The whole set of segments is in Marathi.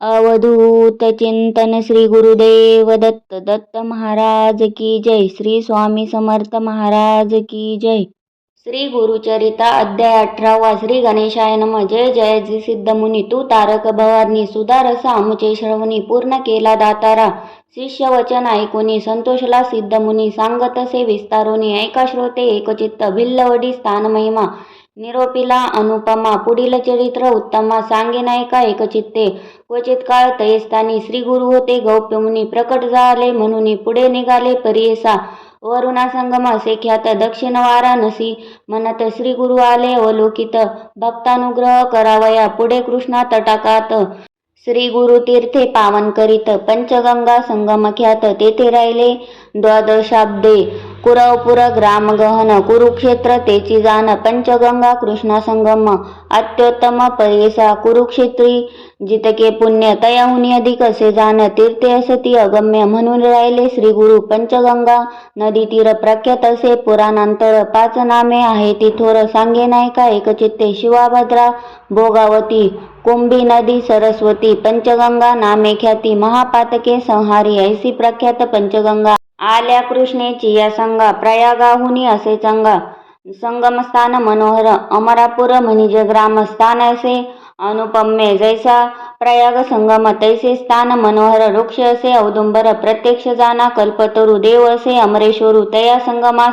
अवधूत चिंतन श्री गुरुदेव दत्त दत्त महाराज की जय. श्री स्वामी समर्थ महाराज की जय. श्री गुरुचरिता अध्याय 18. श्री गणेशाय नमः. जय जय जी सिद्धमुनी तू तारक भवानी सुधारस आमुचे श्रवणी पूर्ण केला दातारा शिष्य वचन ऐकुनी संतोषला सिद्धमुनी सांगतसे विस्तारोनी ऐका श्रोते एकचित्त भिल्लवडी स्थान महिमा निरोपीला अनुपमा पुढील चरित्र उत्तमा सांगे नायका एकचित्ते क्वचित काळ तयस्थानी श्री गुरु होते गौप्यमुनी प्रकट झाले म्हणून पुढे निघाले परियेसा वरुणा संगमा सेख्यात दक्षिण वाराणसी म्हणत श्री गुरु आले अवलोकित भक्तानुग्रह करावया पुढे कृष्णा तटाकात श्री गुरु तीर्थे पावन करीत पंचगंगा संगमख्यात तेथे राहिले द्वादशाब्दे कुरवपुर ग्राम गहन कुरुक्षेत्र तेची जाण पंचगंगा कृष्णा संगम अत्योत्तम परियेसा कुरुक्षेत्री जितके पुण्य तयाहुनी अधिक असे जाण तीर्थे असती अगम्य म्हणून राहिले श्री गुरु पंचगंगा नदी तीर प्रख्यात असे पुराणांतर 5 नामे आहे ती थोर सांगे नायका एकचित्ते शिवाभद्रा भोगावती कुंभी नदी सरस्वती पंचगंगा नामे ख्याती महापातके संहारी ऐसी प्रख्यात पंचगंगा आल्या कृष्णेची या संगा प्रयागाहुनी असे चंगा संगमस्थान मनोहर अमरापूर म्हणजे ग्रामस्थान असे अनुपम्य जैसा प्रयाग संगम तैसे स्थान मनोहर वृक्ष असे औदुंबर प्रत्यक्ष जाना कल्पतरू देव असे अमरेश्वरू तया संगमा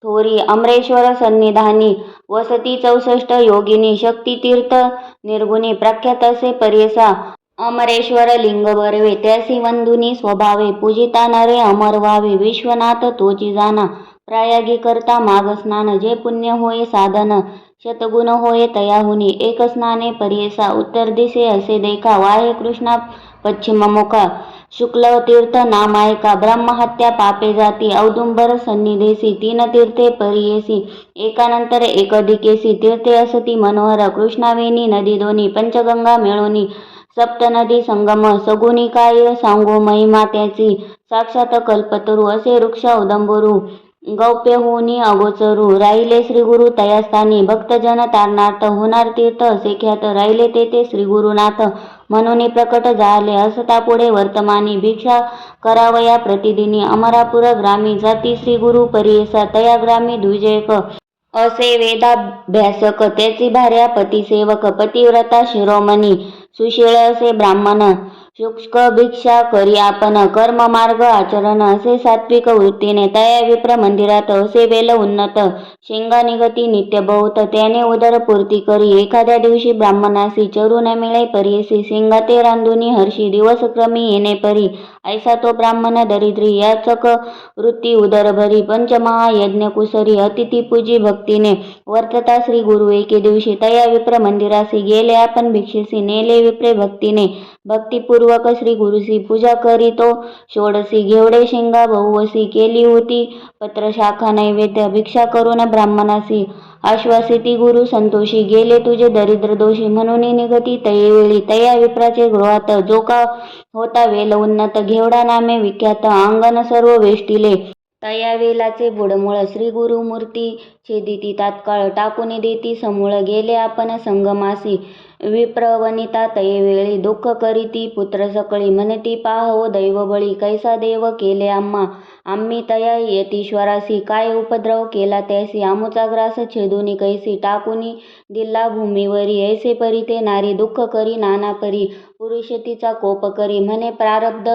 थोरी अमरेश्वर सन्निधानी वसती 64 योगिनी शक्तितीर्थ निर्गुणी प्रख्यात असे परियेसा अमरेश्वर लिंग बरवे त्यासी वंदुनी स्वभावे पूजिता नरे अमर व्हावे विश्वनाथ तोची जाना प्रयागी करता माग स्नान जे पुण्य होय साधन शतगुण होय तयाहुनी एक स्नाने परियेसा उत्तर दिसे असे देखा वाहे कृष्णा पश्चिम मुखा शुक्ल तीर्थ नामायका ब्रह्महत्या पापे जाती औदुंबर सन्निधेसी 3 तीर्थे परियेसी एकानंतर एक अधिकेसी तीर्थे असती मनोहर कृष्णावेणी नदी दोन्ही पंचगंगा मिळोनी सप्तनदी संगम सगुणी काय सांगू महिमा त्याची साक्षात कल्पतरू असे वृक्ष औदंबरू गौप्य होनी अगोचरू राहिले श्री गुरु तयास्थानी भक्तजन तारणार्थ होणार तीर्थ असे ख्यात राहिले तेथे श्री गुरुनाथ म्हणून प्रकट झाले असता पुढे वर्तमानी भिक्षा करावया प्रतिदिनी अमरापूर ग्रामी जाती श्री गुरु परियेसा तया ग्रामी द्विजयक असे वेदाभ्यासक त्याची भार्या पतिसेवक पतिव्रता शिरोमणी सुशील असे ब्राह्मण शुष्क भिक्षा करी आपण कर्म मार्ग आचरण असे सात्विक वृत्तीने तया विप्र मंदिरात असे वेल उन्नत शेंगा निगती नित्य बहुत त्याने उदरपूर्ती करी एखाद्या दिवशी ब्राह्मणासी चरू न मिळे परियेसी शेंगा ते रांधुनी हर्षी दिवस क्रमी येणे परी ऐसा तो ब्राह्मण दरिद्री याचक वृत्ती उदरभरी पंचमहायज्ञ कुसरी अतिथी पूजी भक्तीने वर्तता श्री गुरु एके दिवशी तया विप्र मंदिरासी गेले आपण भिक्षेसी नेले विप्रे भक्तीने भक्तिपूर्वक श्री गुरुसी पूजा करीतो षोडशी घेवडे शेंगा बहुवसी केली होती पत्र शाखा नैवेद्य भिक्षा करून ब्राह्मणासी आश्वासिती गुरु संतोषी गेले तुझे दरिद्र दोषी म्हणून निगती तयेवेळी तया विप्राचे गृहात जो का होता वेल उन्नत घेवडा नामे विख्यात अंगण सर्व वेष्टिले तया वेलाचे बुडमुळ श्री गुरु मूर्ती छेदिती तात्काळ टाकून देती समूळ गेले आपण संगमासी विप्रवनिता तयेवेळी दुःख करीती पुत्र सकळी म्हणती पाहो दैवबळी कैसा देव केले आम्ही तया यतीश्वरासी काय उपद्रव केला त्यासी आमुचा ग्रास छेदुनी कैसी टाकुनी दिल्ला भूमीवरी ऐसे परी ते नारी दुःख करी नाना परी पुरुष तिचा कोप करी म्हणे प्रारब्ध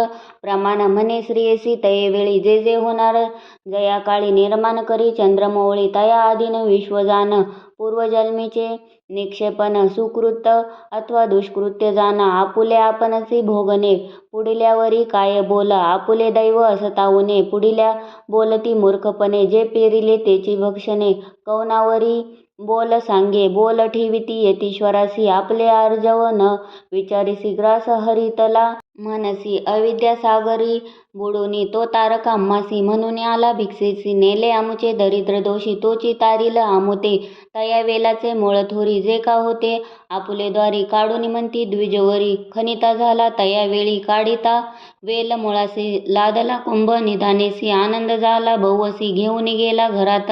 प्रमाण म्हणे श्रेयसी तयेवेळी जे जे होणार जयाकाळी निर्माण करी चंद्रमौळी तया आधीन विश्वजान पूर्वजन्मीचे निक्षेपण सुकृत अथवा दुष्कृत्य जाणा आपुले आपणसी भोगणे पुढल्यावरी काय बोल आपुले दैव असताऊने पुढल्या बोलती मूर्खपणे जे पेरिले तेची भक्षणे कौनावरी बोल सांगे बोल ठेविती यतीश्वरासी आपले आर्जव न विचारिसी ग्रास हरितला म्हणसी अविद्या सागरी बुडोनी तो तारक आम्हासी म्हणून आला भिक्षेसी नेले आमुचे दरिद्र दोषी तोची तारील आमुते तया वेलाचे मूळ थोरी जे का होते आपुले द्वारी काढून म्हणती द्विजवरी खनिता झाला तया वेळी काढिता वेल मुळासी लादला कुंभ निधानेसी आनंद झाला बहुवसी घेऊन गेला घरात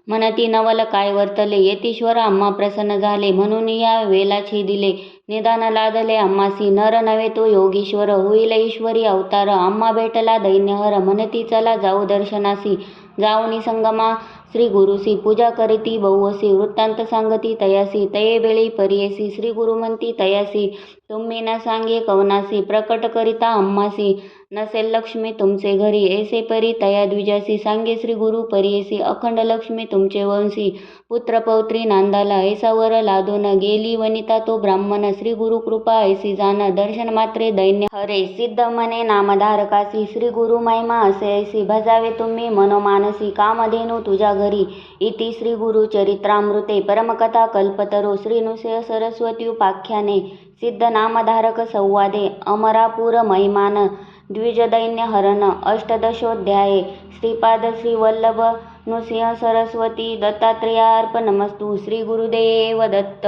म्हणती नवल काय वर्तले यतीश्वर आम्हा प्रसन्न झाले म्हणून या वेलाचे दिले निदान लादले आम्हासी नर नव्हे तो योगीश्वर होईल ईश्वरी अवतार आम्हा भेटला दैन्यहर म्हणती चला जाऊ दर्शनासी जाऊनी संगमा श्री गुरुसी पूजा करीती बहुवसी वृत्तांत सांगती तयासी तये वेळी परियेसी श्री गुरु म्हणती तयासी तुम्ही न सांगे कवनासी प्रकट करिता आम्हासी नसेल लक्ष्मी तुमचे घरी ऐसे परी तया द्विजासी सांगे श्री गुरु परियेसी अखंड लक्ष्मी तुमचे वंशी पुत्र पौत्री नांदाला ऐसावर लादून गेली वनिता तो ब्राह्मण श्री गुरु कृपा ऐसी जाण दर्शन मात्रे दैन्य हरे सिद्ध मने नामधारकासी श्री गुरु महिमा असे ऐसी भजावे तुम्ही मनोमानसी कामधेनु तुझ्या घरी इति श्री गुरु चरित्रामृते परमकथा कल्पतरो श्री नृसिंह सरस्वती उपाख्याने सिद्ध नामधारक संवादे अमरापूर महिमान द्विजदैन्य हरण अष्टदशोध्याये श्रीपाद श्री वल्लभ नृसिंह सरस्वती दत्तात्रेयार्पणमस्तु श्री गुरुदेव दत्त।